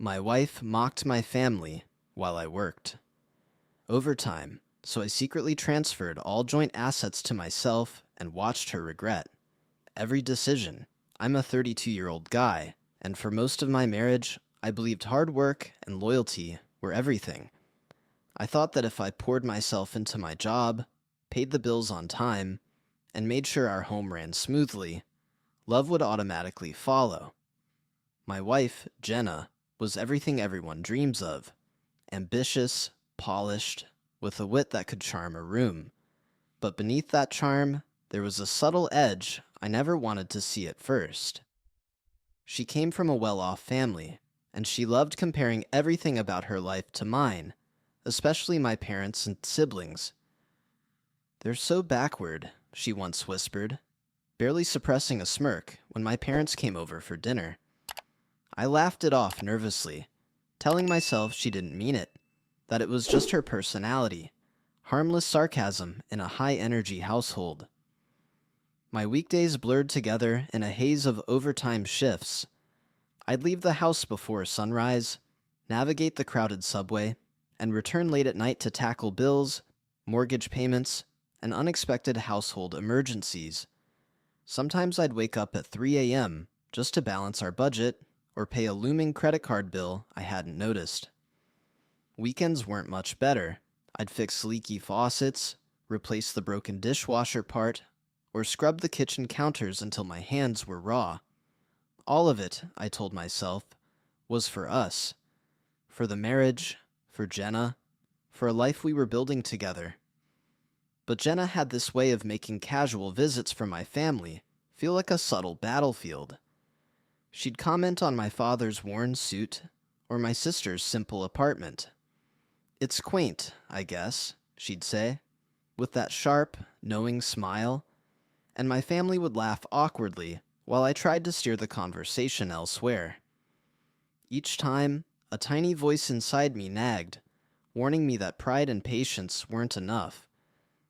My wife mocked my family while I worked. Overtime, so I secretly transferred all joint assets to myself and watched her regret every decision. I'm a 32-year-old guy, and for most of my marriage, I believed hard work and loyalty were everything. I thought that if I poured myself into my job, paid the bills on time, and made sure our home ran smoothly, love would automatically follow. My wife, Jenna, was everything everyone dreams of. Ambitious, polished, with a wit that could charm a room. But beneath that charm, there was a subtle edge I never wanted to see at first. She came from a well-off family, and she loved comparing everything about her life to mine, especially my parents and siblings. "They're so backward," she once whispered, barely suppressing a smirk when my parents came over for dinner. I laughed it off nervously, telling myself she didn't mean it, that it was just her personality, harmless sarcasm in a high-energy household. My weekdays blurred together in a haze of overtime shifts. I'd leave the house before sunrise, navigate the crowded subway, and return late at night to tackle bills, mortgage payments, and unexpected household emergencies. Sometimes I'd wake up at 3 a.m. just to balance our budget or pay a looming credit card bill I hadn't noticed. Weekends weren't much better. I'd fix leaky faucets, replace the broken dishwasher part, or scrub the kitchen counters until my hands were raw. All of it, I told myself, was for us. For the marriage, for Jenna, for a life we were building together. But Jenna had this way of making casual visits from my family feel like a subtle battlefield. She'd comment on my father's worn suit or my sister's simple apartment. "It's quaint, I guess," she'd say, with that sharp, knowing smile, and my family would laugh awkwardly while I tried to steer the conversation elsewhere. Each time, a tiny voice inside me nagged, warning me that pride and patience weren't enough,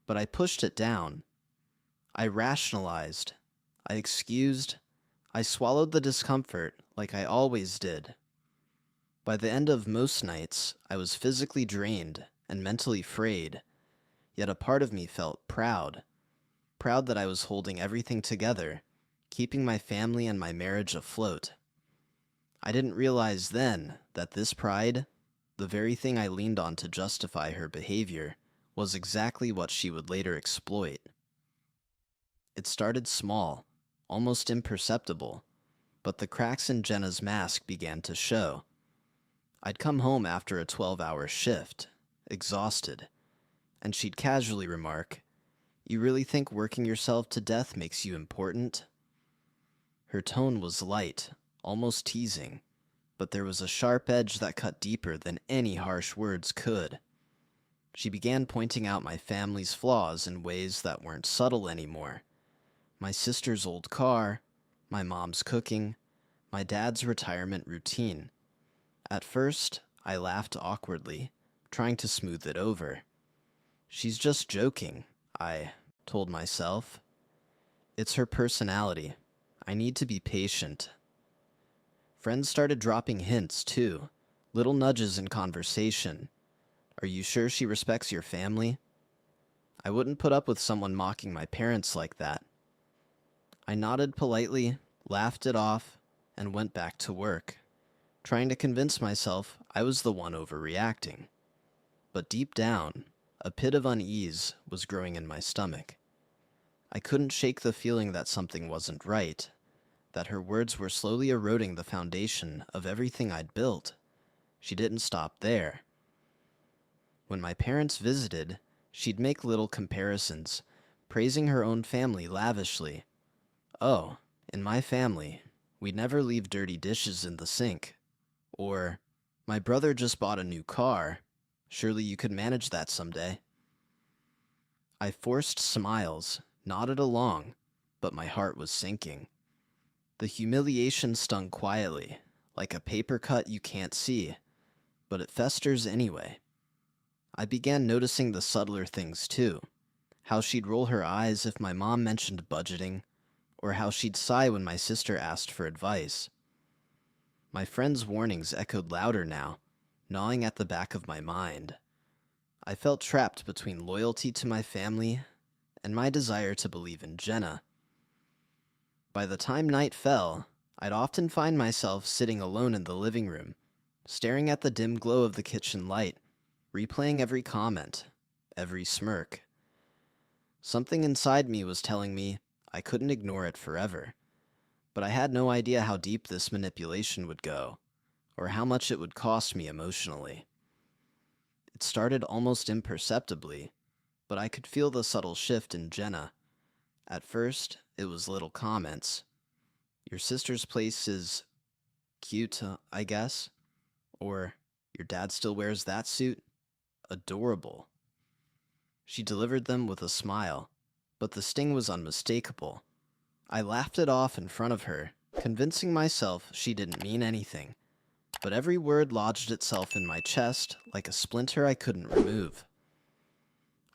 but I pushed it down. I rationalized, I excused, I swallowed the discomfort like I always did. By the end of most nights, I was physically drained and mentally frayed, yet a part of me felt proud that I was holding everything together, keeping my family and my marriage afloat. I didn't realize then that this pride, the very thing I leaned on to justify her behavior, was exactly what she would later exploit. It started small, almost imperceptible, but the cracks in Jenna's mask began to show. I'd come home after a 12-hour shift, exhausted, and she'd casually remark, "You really think working yourself to death makes you important?" Her tone was light, almost teasing, but there was a sharp edge that cut deeper than any harsh words could. She began pointing out my family's flaws in ways that weren't subtle anymore. My sister's old car, my mom's cooking, my dad's retirement routine. At first, I laughed awkwardly, trying to smooth it over. "She's just joking," I told myself. "It's her personality. I need to be patient." Friends started dropping hints, too, little nudges in conversation. "Are you sure she respects your family?" I wouldn't put up with someone mocking my parents like that. I nodded politely, laughed it off, and went back to work, trying to convince myself I was the one overreacting. But deep down, a pit of unease was growing in my stomach. I couldn't shake the feeling that something wasn't right, that her words were slowly eroding the foundation of everything I'd built. She didn't stop there. When my parents visited, she'd make little comparisons, praising her own family lavishly. "Oh, in my family, we never leave dirty dishes in the sink." Or, "My brother just bought a new car. Surely you could manage that someday." I forced smiles, nodded along, but my heart was sinking. The humiliation stung quietly, like a paper cut you can't see, but it festers anyway. I began noticing the subtler things too, how she'd roll her eyes if my mom mentioned budgeting, or how she'd sigh when my sister asked for advice. My friend's warnings echoed louder now, gnawing at the back of my mind. I felt trapped between loyalty to my family and my desire to believe in Jenna. By the time night fell, I'd often find myself sitting alone in the living room, staring at the dim glow of the kitchen light, replaying every comment, every smirk. Something inside me was telling me I couldn't ignore it forever, but I had no idea how deep this manipulation would go, or how much it would cost me emotionally. It started almost imperceptibly, but I could feel the subtle shift in Jenna. At first, it was little comments. Your sister's place is cute, I guess. Or, your dad still wears that suit? Adorable. She delivered them with a smile, but the sting was unmistakable. I laughed it off in front of her, convincing myself she didn't mean anything. But every word lodged itself in my chest like a splinter I couldn't remove.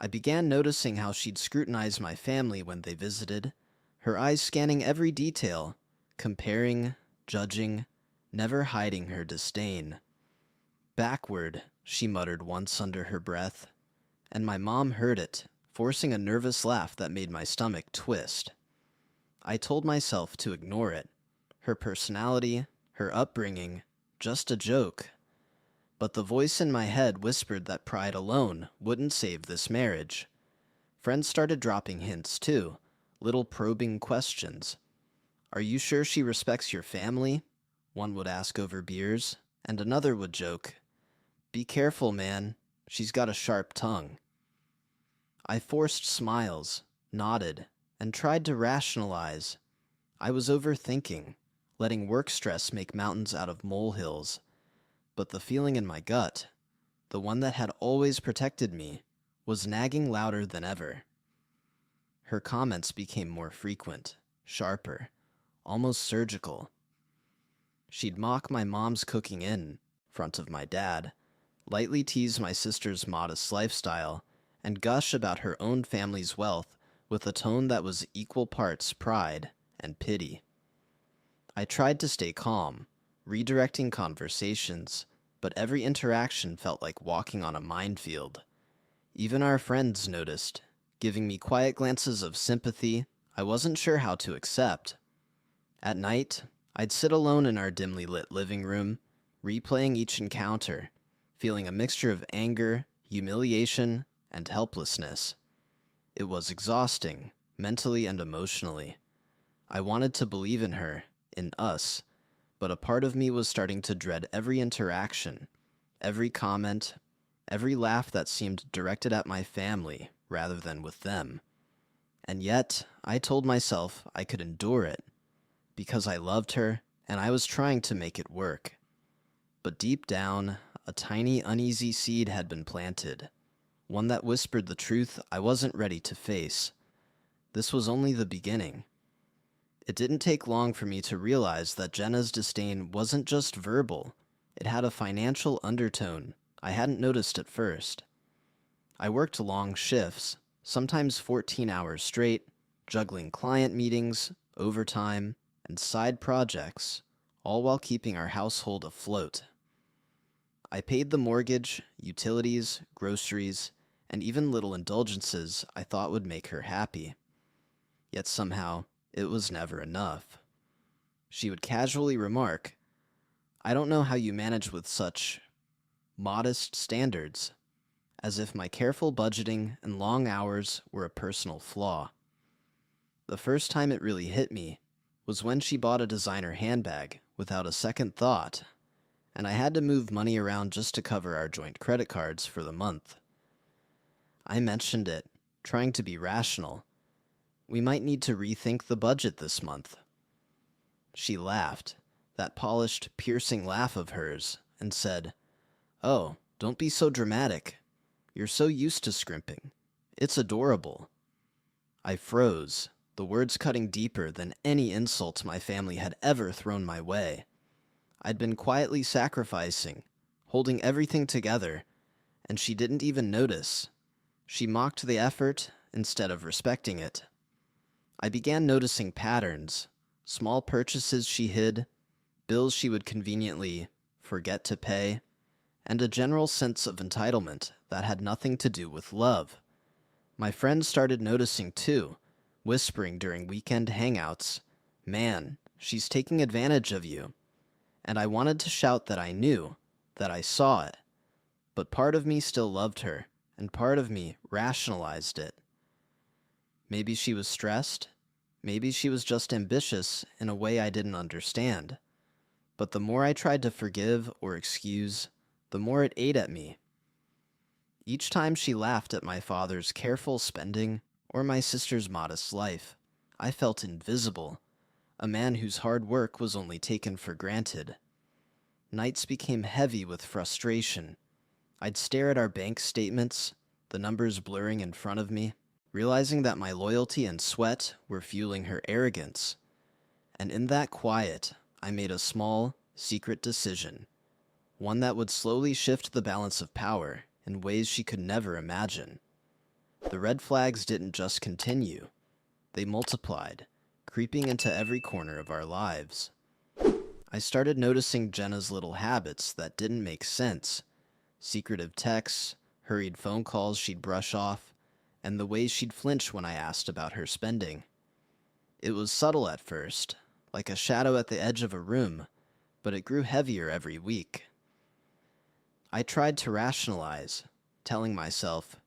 I began noticing how she'd scrutinize my family when they visited, her eyes scanning every detail, comparing, judging, never hiding her disdain. Backward, she muttered once under her breath, and my mom heard it, forcing a nervous laugh that made my stomach twist. I told myself to ignore it. Her personality, her upbringing, just a joke. But the voice in my head whispered that pride alone wouldn't save this marriage. Friends started dropping hints too, little probing questions. Are you sure she respects your family? One would ask over beers, and another would joke, be careful, man, she's got a sharp tongue. I forced smiles, nodded, and tried to rationalize. I was overthinking, letting work stress make mountains out of molehills. But the feeling in my gut, the one that had always protected me, was nagging louder than ever. Her comments became more frequent, sharper, almost surgical. She'd mock my mom's cooking in front of my dad, lightly tease my sister's modest lifestyle, and gush about her own family's wealth with a tone that was equal parts pride and pity. I tried to stay calm, redirecting conversations, but every interaction felt like walking on a minefield. Even our friends noticed, giving me quiet glances of sympathy I wasn't sure how to accept. At night, I'd sit alone in our dimly lit living room, replaying each encounter, feeling a mixture of anger, humiliation, and helplessness. It was exhausting, mentally and emotionally. I wanted to believe in her, in us, but a part of me was starting to dread every interaction, every comment, every laugh that seemed directed at my family rather than with them. And yet, I told myself I could endure it, because I loved her and I was trying to make it work. But deep down, a tiny, uneasy seed had been planted, one that whispered the truth I wasn't ready to face. This was only the beginning. It didn't take long for me to realize that Jenna's disdain wasn't just verbal. It had a financial undertone I hadn't noticed at first. I worked long shifts, sometimes 14 hours straight, juggling client meetings, overtime, and side projects, all while keeping our household afloat. I paid the mortgage, utilities, groceries, and even little indulgences I thought would make her happy. Yet somehow, it was never enough. She would casually remark, I don't know how you manage with such modest standards, as if my careful budgeting and long hours were a personal flaw. The first time it really hit me was when she bought a designer handbag without a second thought, and I had to move money around just to cover our joint credit cards for the month. I mentioned it, trying to be rational. We might need to rethink the budget this month. She laughed, that polished, piercing laugh of hers, and said, Oh, don't be so dramatic. You're so used to scrimping. It's adorable. I froze, the words cutting deeper than any insult my family had ever thrown my way. I'd been quietly sacrificing, holding everything together, and she didn't even notice. She mocked the effort instead of respecting it. I began noticing patterns, small purchases she hid, bills she would conveniently forget to pay, and a general sense of entitlement that had nothing to do with love. My friends started noticing too, whispering during weekend hangouts, "Man, she's taking advantage of you." And I wanted to shout that I knew, that I saw it. But part of me still loved her, and part of me rationalized it. Maybe she was stressed. Maybe she was just ambitious in a way I didn't understand. But the more I tried to forgive or excuse, the more it ate at me. Each time she laughed at my father's careful spending or my sister's modest life, I felt invisible, a man whose hard work was only taken for granted. Nights became heavy with frustration. I'd stare at our bank statements, the numbers blurring in front of me, realizing that my loyalty and sweat were fueling her arrogance. And in that quiet, I made a small, secret decision, one that would slowly shift the balance of power in ways she could never imagine. The red flags didn't just continue. They multiplied, creeping into every corner of our lives. I started noticing Jenna's little habits that didn't make sense. Secretive texts, hurried phone calls she'd brush off, and the ways she'd flinch when I asked about her spending. It was subtle at first, like a shadow at the edge of a room, but it grew heavier every week. I tried to rationalize, telling myself,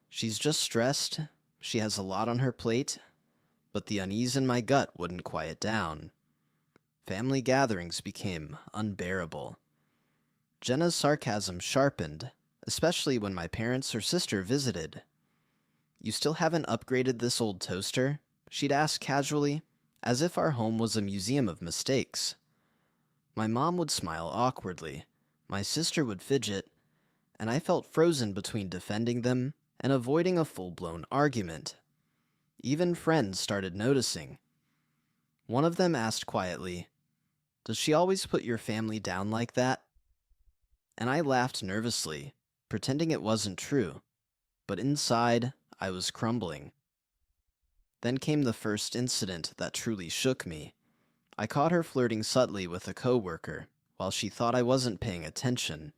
she's just stressed, she has a lot on her plate, but the unease in my gut wouldn't quiet down. Family gatherings became unbearable. Jenna's sarcasm sharpened, especially when my parents or sister visited. "You still haven't upgraded this old toaster?" she'd ask casually, as if our home was a museum of mistakes. My mom would smile awkwardly, my sister would fidget, and I felt frozen between defending them and avoiding a full-blown argument. Even friends started noticing. One of them asked quietly, "Does she always put your family down like that?" And I laughed nervously, pretending it wasn't true, but inside, I was crumbling. Then came the first incident that truly shook me. I caught her flirting subtly with a coworker, while she thought I wasn't paying attention.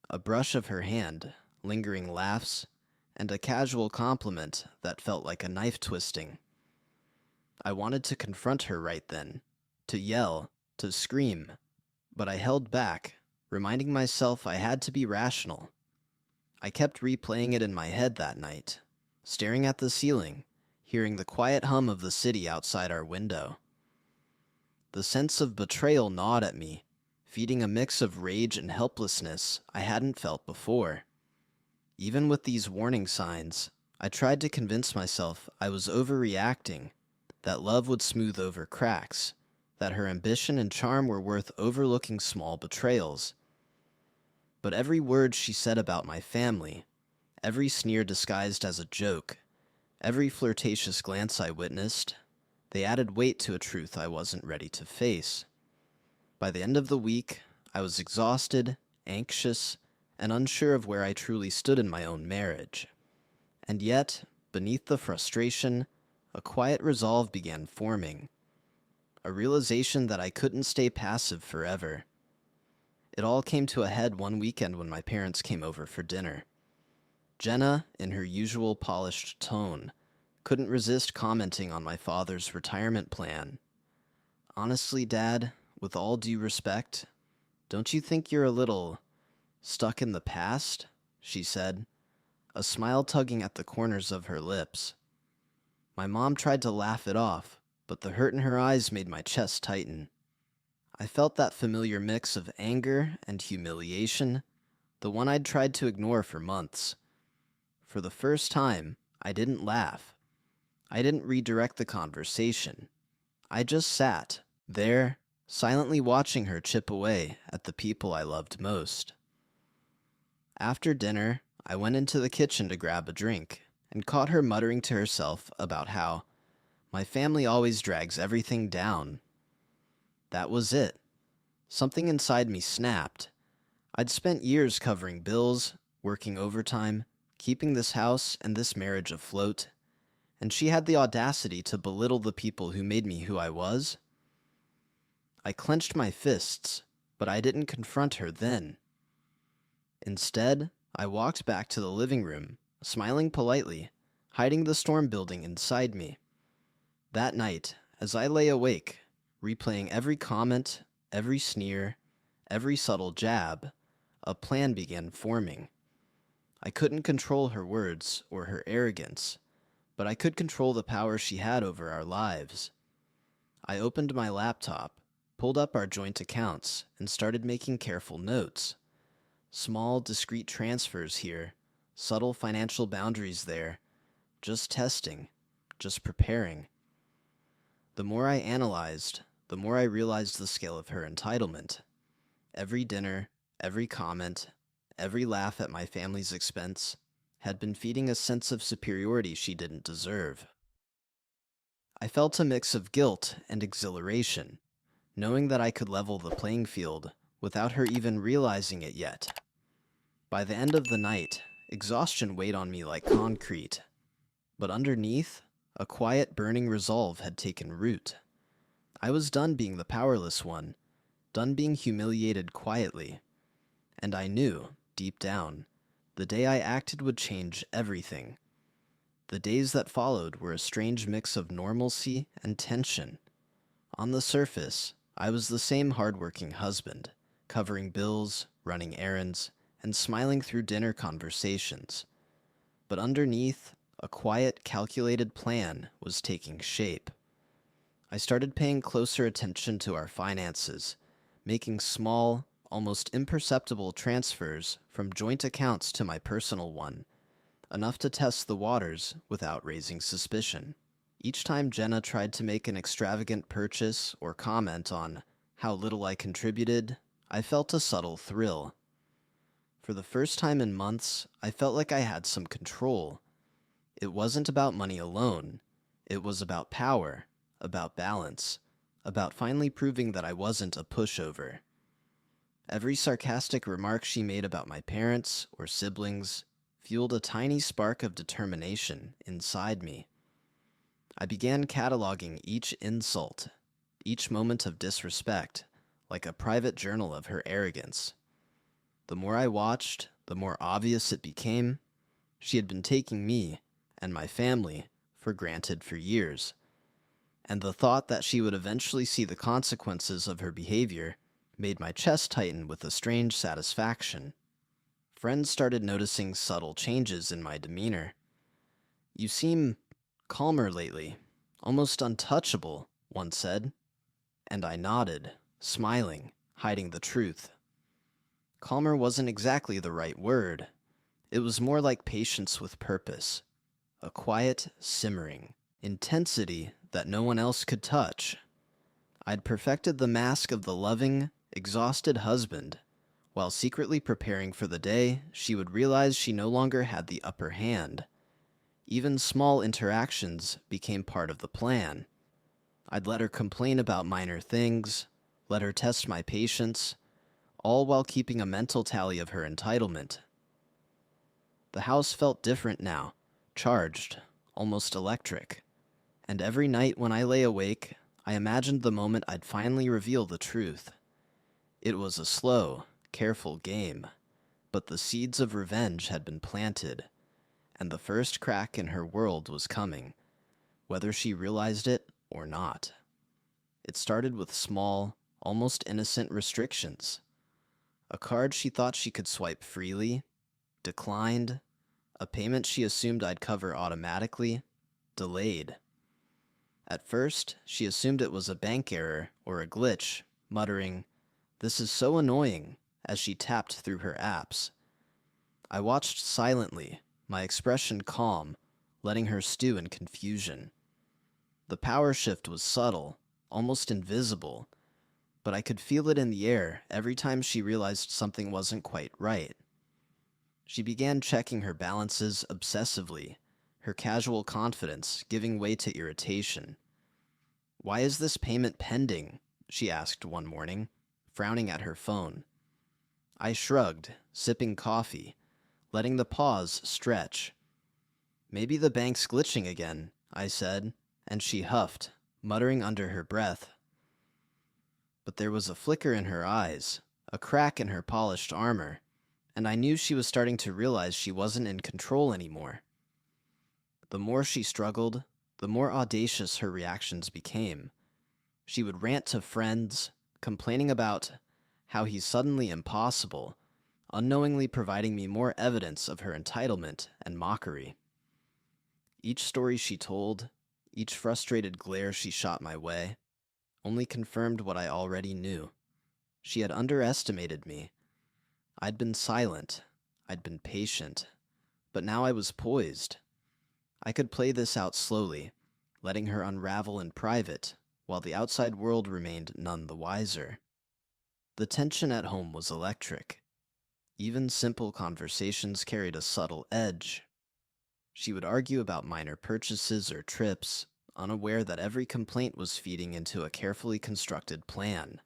A brush of her hand, lingering laughs, and a casual compliment that felt like a knife twisting. I wanted to confront her right then, to yell, to scream, but I held back, reminding myself I had to be rational. I kept replaying it in my head that night, staring at the ceiling, hearing the quiet hum of the city outside our window. The sense of betrayal gnawed at me, feeding a mix of rage and helplessness I hadn't felt before. Even with these warning signs, I tried to convince myself I was overreacting, that love would smooth over cracks, that her ambition and charm were worth overlooking small betrayals. But every word she said about my family, every sneer disguised as a joke, every flirtatious glance I witnessed, they added weight to a truth I wasn't ready to face. By the end of the week, I was exhausted, anxious, and unsure of where I truly stood in my own marriage. And yet, beneath the frustration, a quiet resolve began forming. A realization that I couldn't stay passive forever. It all came to a head one weekend when my parents came over for dinner. Jenna, in her usual polished tone, couldn't resist commenting on my father's retirement plan. "Honestly, Dad, with all due respect, don't you think you're a little stuck in the past?" she said, a smile tugging at the corners of her lips. My mom tried to laugh it off, but the hurt in her eyes made my chest tighten. I felt that familiar mix of anger and humiliation, the one I'd tried to ignore for months. For the first time, I didn't laugh. I didn't redirect the conversation. I just sat there, silently watching her chip away at the people I loved most. After dinner, I went into the kitchen to grab a drink and caught her muttering to herself about how my family always drags everything down. That was it. Something inside me snapped. I'd spent years covering bills, working overtime, keeping this house and this marriage afloat, and she had the audacity to belittle the people who made me who I was. I clenched my fists, but I didn't confront her then. Instead, I walked back to the living room, smiling politely, hiding the storm building inside me. That night, as I lay awake, replaying every comment, every sneer, every subtle jab, a plan began forming. I couldn't control her words or her arrogance, but I could control the power she had over our lives. I opened my laptop, pulled up our joint accounts, and started making careful notes. Small, discreet transfers here, subtle financial boundaries there, just testing, just preparing. The more I analyzed, the more I realized the scale of her entitlement. Every dinner, every comment, every laugh at my family's expense had been feeding a sense of superiority she didn't deserve. I felt a mix of guilt and exhilaration, knowing that I could level the playing field without her even realizing it yet. By the end of the night, exhaustion weighed on me like concrete, but underneath, a quiet, burning resolve had taken root. I was done being the powerless one, done being humiliated quietly, and I knew, deep down, the day I acted would change everything. The days that followed were a strange mix of normalcy and tension. On the surface, I was the same hardworking husband, covering bills, running errands, and smiling through dinner conversations. But underneath, a quiet, calculated plan was taking shape. I started paying closer attention to our finances, making small, almost imperceptible transfers from joint accounts to my personal one, enough to test the waters without raising suspicion. Each time Jenna tried to make an extravagant purchase or comment on how little I contributed, I felt a subtle thrill. For the first time in months, I felt like I had some control. It wasn't about money alone. It was about power, about balance, about finally proving that I wasn't a pushover. Every sarcastic remark she made about my parents or siblings fueled a tiny spark of determination inside me. I began cataloging each insult, each moment of disrespect, like a private journal of her arrogance. The more I watched, the more obvious it became. She had been taking me and my family for granted for years, and the thought that she would eventually see the consequences of her behavior made my chest tighten with a strange satisfaction. Friends started noticing subtle changes in my demeanor. "You seem calmer lately, almost untouchable," one said, and I nodded, smiling, hiding the truth. Calmer wasn't exactly the right word. It was more like patience with purpose, a quiet, simmering intensity that no one else could touch. I'd perfected the mask of the loving, exhausted husband, while secretly preparing for the day she would realize she no longer had the upper hand. Even small interactions became part of the plan. I'd let her complain about minor things, let her test my patience, all while keeping a mental tally of her entitlement. The house felt different now, charged, almost electric. And every night when I lay awake, I imagined the moment I'd finally reveal the truth. It was a slow, careful game, but the seeds of revenge had been planted, and the first crack in her world was coming, whether she realized it or not. It started with small, almost innocent restrictions. A card she thought she could swipe freely, declined. A payment she assumed I'd cover automatically, delayed. At first, she assumed it was a bank error or a glitch, muttering, "This is so annoying," as she tapped through her apps. I watched silently, my expression calm, letting her stew in confusion. The power shift was subtle, almost invisible, but I could feel it in the air every time she realized something wasn't quite right. She began checking her balances obsessively, her casual confidence giving way to irritation. "Why is this payment pending?" she asked one morning, frowning at her phone. I shrugged, sipping coffee, letting the pause stretch. "Maybe the bank's glitching again," I said, and she huffed, muttering under her breath. but there was a flicker in her eyes, a crack in her polished armor, and I knew she was starting to realize she wasn't in control anymore. The more she struggled, the more audacious her reactions became. She would rant to friends, complaining about how he's suddenly impossible, unknowingly providing me more evidence of her entitlement and mockery. Each story she told, each frustrated glare she shot my way, only confirmed what I already knew. She had underestimated me. I'd been silent, I'd been patient, but now I was poised. I could play this out slowly, letting her unravel in private, while the outside world remained none the wiser. The tension at home was electric. Even simple conversations carried a subtle edge. She would argue about minor purchases or trips, unaware that every complaint was feeding into a carefully constructed plan.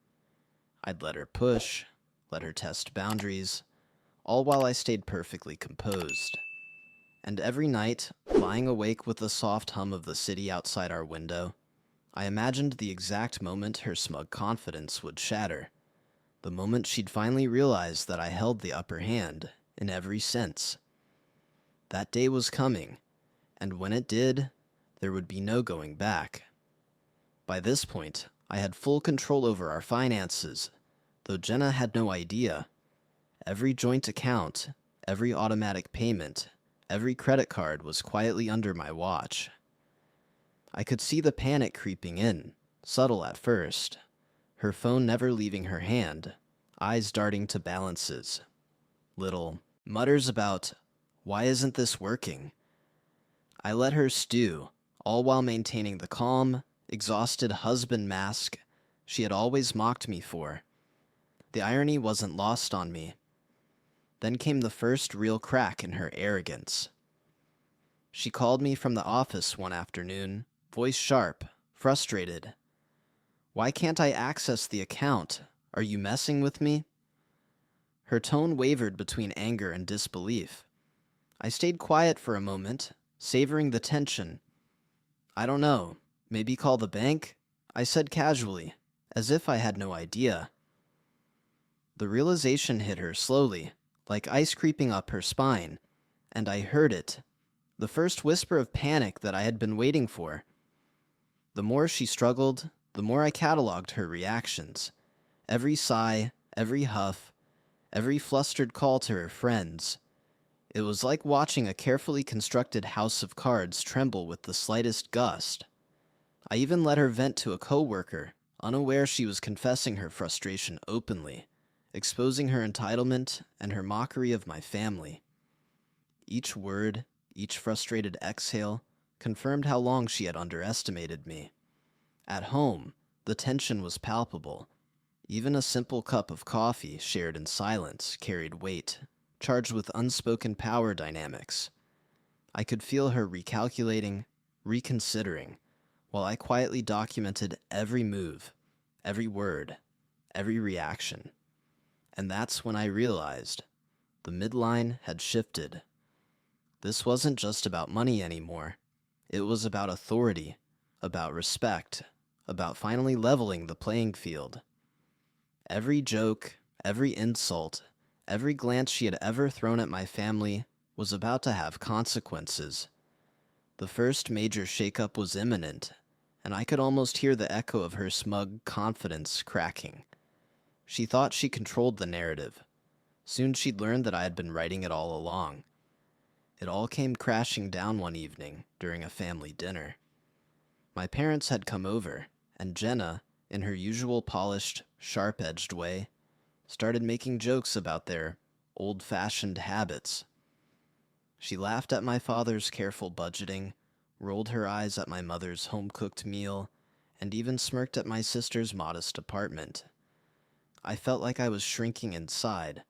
I'd let her push, let her test boundaries, all while I stayed perfectly composed. And every night, lying awake with the soft hum of the city outside our window, I imagined the exact moment her smug confidence would shatter. The moment she'd finally realize that I held the upper hand in every sense. That day was coming, and when it did, there would be no going back. By this point, I had full control over our finances, though Jenna had no idea. Every joint account, every automatic payment, every credit card was quietly under my watch. I could see the panic creeping in, subtle at first, her phone never leaving her hand, eyes darting to balances. Little mutters about, "Why isn't this working?" I let her stew, all while maintaining the calm, exhausted husband mask she had always mocked me for. The irony wasn't lost on me. Then came the first real crack in her arrogance. She called me from the office one afternoon, voice sharp, frustrated. "Why can't I access the account? Are you messing with me?" Her tone wavered between anger and disbelief. I stayed quiet for a moment, savoring the tension. "I don't know. Maybe call the bank?" I said casually, as if I had no idea. The realization hit her slowly, like ice creeping up her spine, and I heard it. The first whisper of panic that I had been waiting for. The more she struggled, the more I cataloged her reactions. Every sigh, every huff, every flustered call to her friends. It was like watching a carefully constructed house of cards tremble with the slightest gust. I even let her vent to a coworker, unaware she was confessing her frustration openly, exposing her entitlement and her mockery of my family. Each word, each frustrated exhale, confirmed how long she had underestimated me. At home, the tension was palpable. Even a simple cup of coffee shared in silence carried weight, charged with unspoken power dynamics. I could feel her recalculating, reconsidering, while I quietly documented every move, every word, every reaction. And that's when I realized the midline had shifted. This wasn't just about money anymore. It was about authority, about respect, about finally leveling the playing field. Every joke, every insult, every glance she had ever thrown at my family was about to have consequences. The first major shakeup was imminent, and I could almost hear the echo of her smug confidence cracking. She thought she controlled the narrative. Soon she'd learn that I had been writing it all along. It all came crashing down one evening during a family dinner. My parents had come over, and Jenna, in her usual polished, sharp-edged way, started making jokes about their old-fashioned habits. She laughed at my father's careful budgeting, rolled her eyes at my mother's home-cooked meal, and even smirked at my sister's modest apartment. I felt like I was shrinking inside,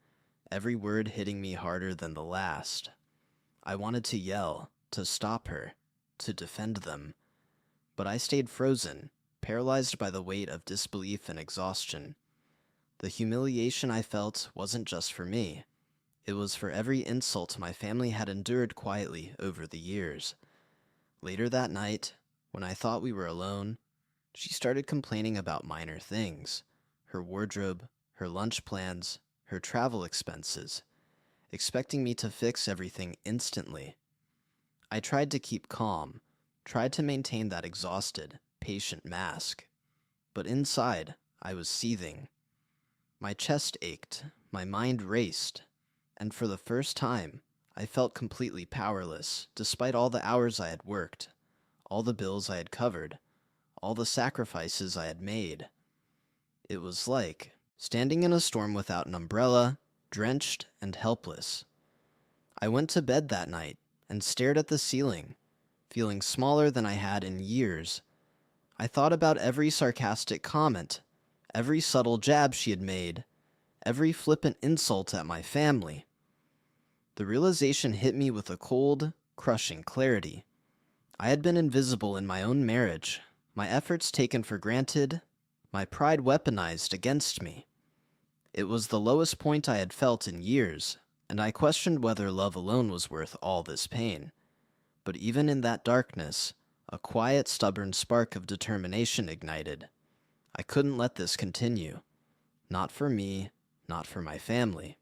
every word hitting me harder than the last. I wanted to yell, to stop her, to defend them, but I stayed frozen, paralyzed by the weight of disbelief and exhaustion. The humiliation I felt wasn't just for me. It was for every insult my family had endured quietly over the years. Later that night, when I thought we were alone, she started complaining about minor things. her wardrobe, her lunch plans, her travel expenses, expecting me to fix everything instantly. I tried to keep calm, tried to maintain that exhausted, patient mask. But inside, I was seething. My chest ached, my mind raced, and for the first time, I felt completely powerless, despite all the hours I had worked, all the bills I had covered, all the sacrifices I had made. It was like standing in a storm without an umbrella, drenched and helpless. I went to bed that night and stared at the ceiling, feeling smaller than I had in years. I thought about every sarcastic comment, every subtle jab she had made, every flippant insult at my family. The realization hit me with a cold, crushing clarity. I had been invisible in my own marriage, my efforts taken for granted, my pride weaponized against me. It was the lowest point I had felt in years, and I questioned whether love alone was worth all this pain. But even in that darkness, a quiet, stubborn spark of determination ignited. I couldn't let this continue. Not for me, not for my family.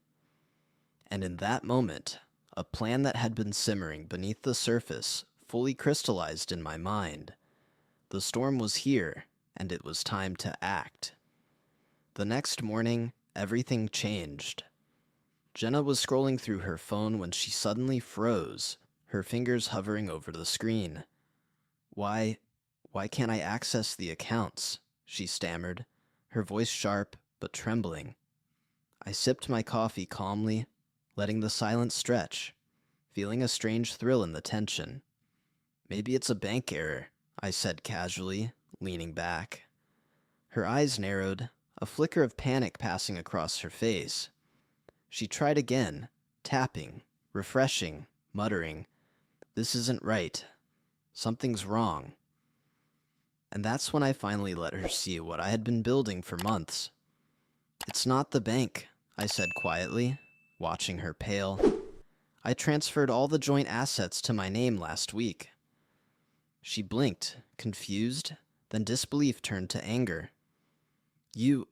And in that moment, a plan that had been simmering beneath the surface fully crystallized in my mind. The storm was here, and it was time to act. The next morning, everything changed. Jenna was scrolling through her phone when she suddenly froze, her fingers hovering over the screen. Why can't I access the accounts?" she stammered, her voice sharp but trembling. I sipped my coffee calmly, letting the silence stretch, feeling a strange thrill in the tension. "Maybe it's a bank error," I said casually, leaning back. Her eyes narrowed, a flicker of panic passing across her face. She tried again, tapping, refreshing, muttering, "This isn't right. Something's wrong." And that's when I finally let her see what I had been building for months. "It's not the bank," I said quietly, watching her pale. "I transferred all the joint assets to my name last week." She blinked, confused, then disbelief turned to anger. You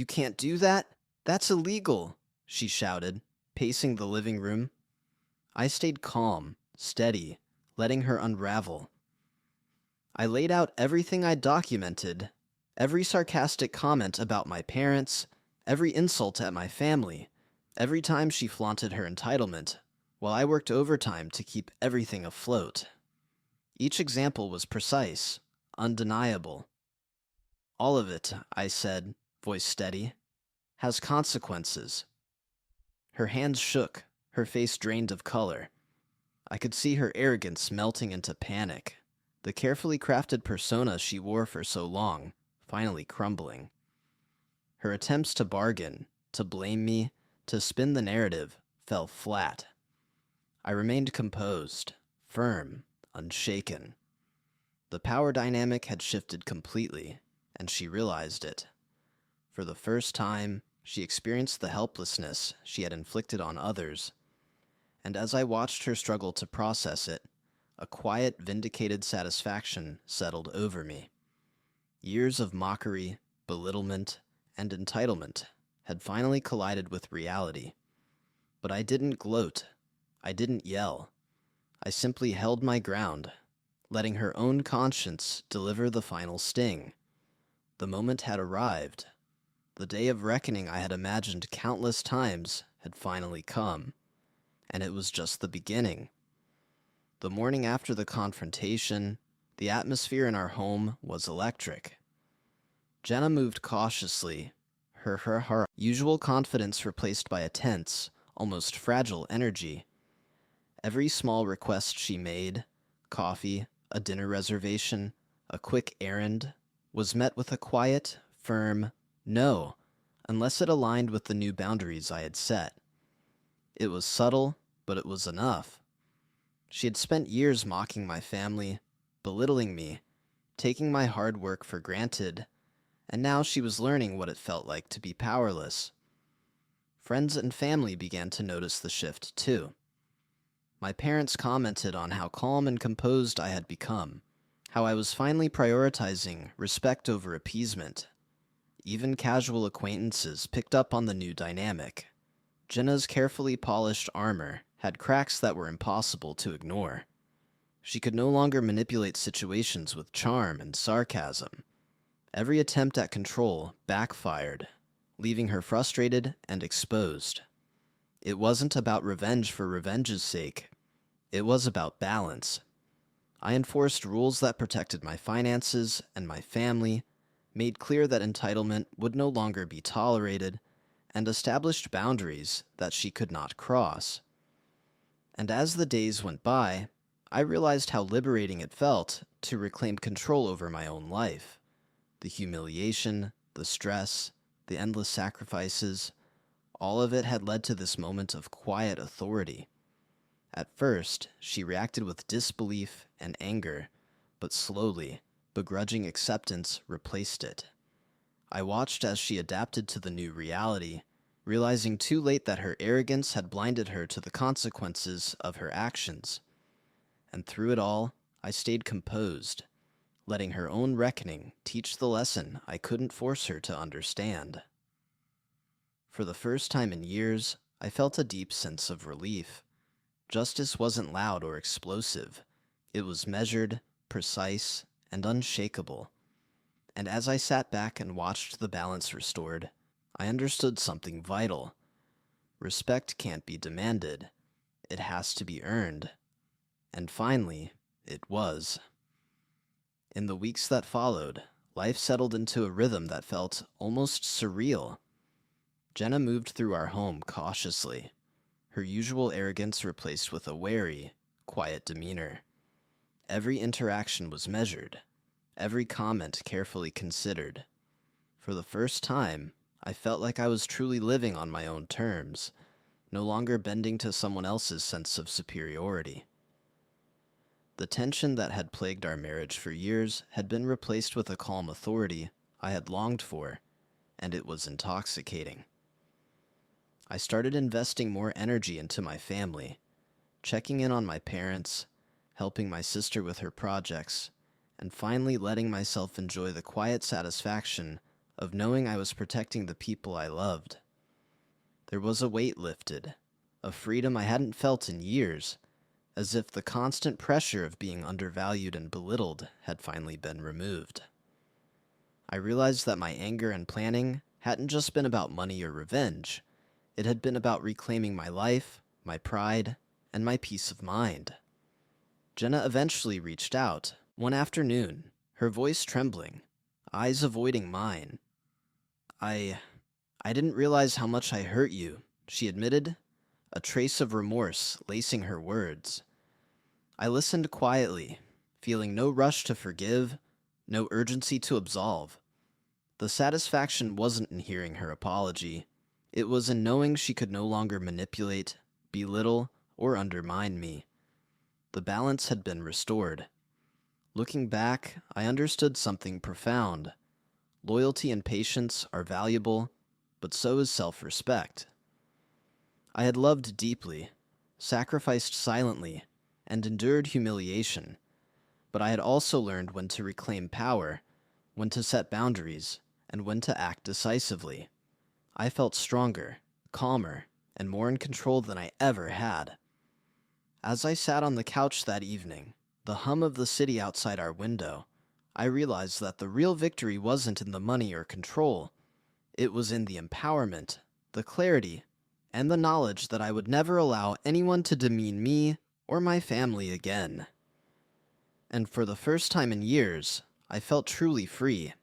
can't do that? That's illegal," she shouted, pacing the living room. I stayed calm, steady, letting her unravel. I laid out everything I'd documented, every sarcastic comment about my parents, every insult at my family, every time she flaunted her entitlement, while I worked overtime to keep everything afloat. Each example was precise, undeniable. "All of it," I said, voice steady, "has consequences." Her hands shook, her face drained of color. I could see her arrogance melting into panic, the carefully crafted persona she wore for so long, finally crumbling. Her attempts to bargain, to blame me, to spin the narrative, fell flat. I remained composed, firm, unshaken. The power dynamic had shifted completely, and she realized it. For the first time, she experienced the helplessness she had inflicted on others. And as I watched her struggle to process it, a quiet, vindicated satisfaction settled over me. Years of mockery, belittlement, and entitlement had finally collided with reality. But I didn't gloat. I didn't yell. I simply held my ground, letting her own conscience deliver the final sting. The moment had arrived. The day of reckoning I had imagined countless times had finally come. And it was just the beginning. The morning after the confrontation, the atmosphere in our home was electric. Jenna moved cautiously, her usual confidence replaced by a tense, almost fragile energy. Every small request she made, coffee, a dinner reservation, a quick errand, was met with a quiet, firm no, unless it aligned with the new boundaries I had set. It was subtle, but it was enough. She had spent years mocking my family, belittling me, taking my hard work for granted, and now she was learning what it felt like to be powerless. Friends and family began to notice the shift, too. My parents commented on how calm and composed I had become, how I was finally prioritizing respect over appeasement. Even casual acquaintances picked up on the new dynamic. Jenna's carefully polished armor had cracks that were impossible to ignore. She could no longer manipulate situations with charm and sarcasm. Every attempt at control backfired, leaving her frustrated and exposed. It wasn't about revenge for revenge's sake. It was about balance. I enforced rules that protected my finances and my family, made clear that entitlement would no longer be tolerated, and established boundaries that she could not cross. And as the days went by, I realized how liberating it felt to reclaim control over my own life. The humiliation, the stress, the endless sacrifices, all of it had led to this moment of quiet authority. At first, she reacted with disbelief and anger, but slowly, begrudging acceptance replaced it. I watched as she adapted to the new reality, realizing too late that her arrogance had blinded her to the consequences of her actions. And through it all, I stayed composed, letting her own reckoning teach the lesson I couldn't force her to understand. For the first time in years, I felt a deep sense of relief. Justice wasn't loud or explosive. It was measured, precise, and unshakable. And as I sat back and watched the balance restored, I understood something vital. Respect can't be demanded. It has to be earned. And finally, it was. In the weeks that followed, life settled into a rhythm that felt almost surreal. Jenna moved through our home cautiously, her usual arrogance replaced with a wary, quiet demeanor. Every interaction was measured, every comment carefully considered. For the first time, I felt like I was truly living on my own terms, no longer bending to someone else's sense of superiority. The tension that had plagued our marriage for years had been replaced with a calm authority I had longed for, and it was intoxicating. I started investing more energy into my family, checking in on my parents, helping my sister with her projects, and finally letting myself enjoy the quiet satisfaction of knowing I was protecting the people I loved. There was a weight lifted, a freedom I hadn't felt in years, as if the constant pressure of being undervalued and belittled had finally been removed. I realized that my anger and planning hadn't just been about money or revenge. It had been about reclaiming my life, my pride, and my peace of mind. Jenna eventually reached out, one afternoon, her voice trembling, eyes avoiding mine. I didn't realize how much I hurt you, she admitted, a trace of remorse lacing her words. I listened quietly, feeling no rush to forgive, no urgency to absolve. The satisfaction wasn't in hearing her apology. It was in knowing she could no longer manipulate, belittle, or undermine me. The balance had been restored. Looking back, I understood something profound. Loyalty and patience are valuable, but so is self-respect. I had loved deeply, sacrificed silently, and endured humiliation, but I had also learned when to reclaim power, when to set boundaries, and when to act decisively. I felt stronger, calmer, and more in control than I ever had. As I sat on the couch that evening, the hum of the city outside our window, I realized that the real victory wasn't in the money or control. It was in the empowerment, the clarity, and the knowledge that I would never allow anyone to demean me or my family again. And for the first time in years, I felt truly free.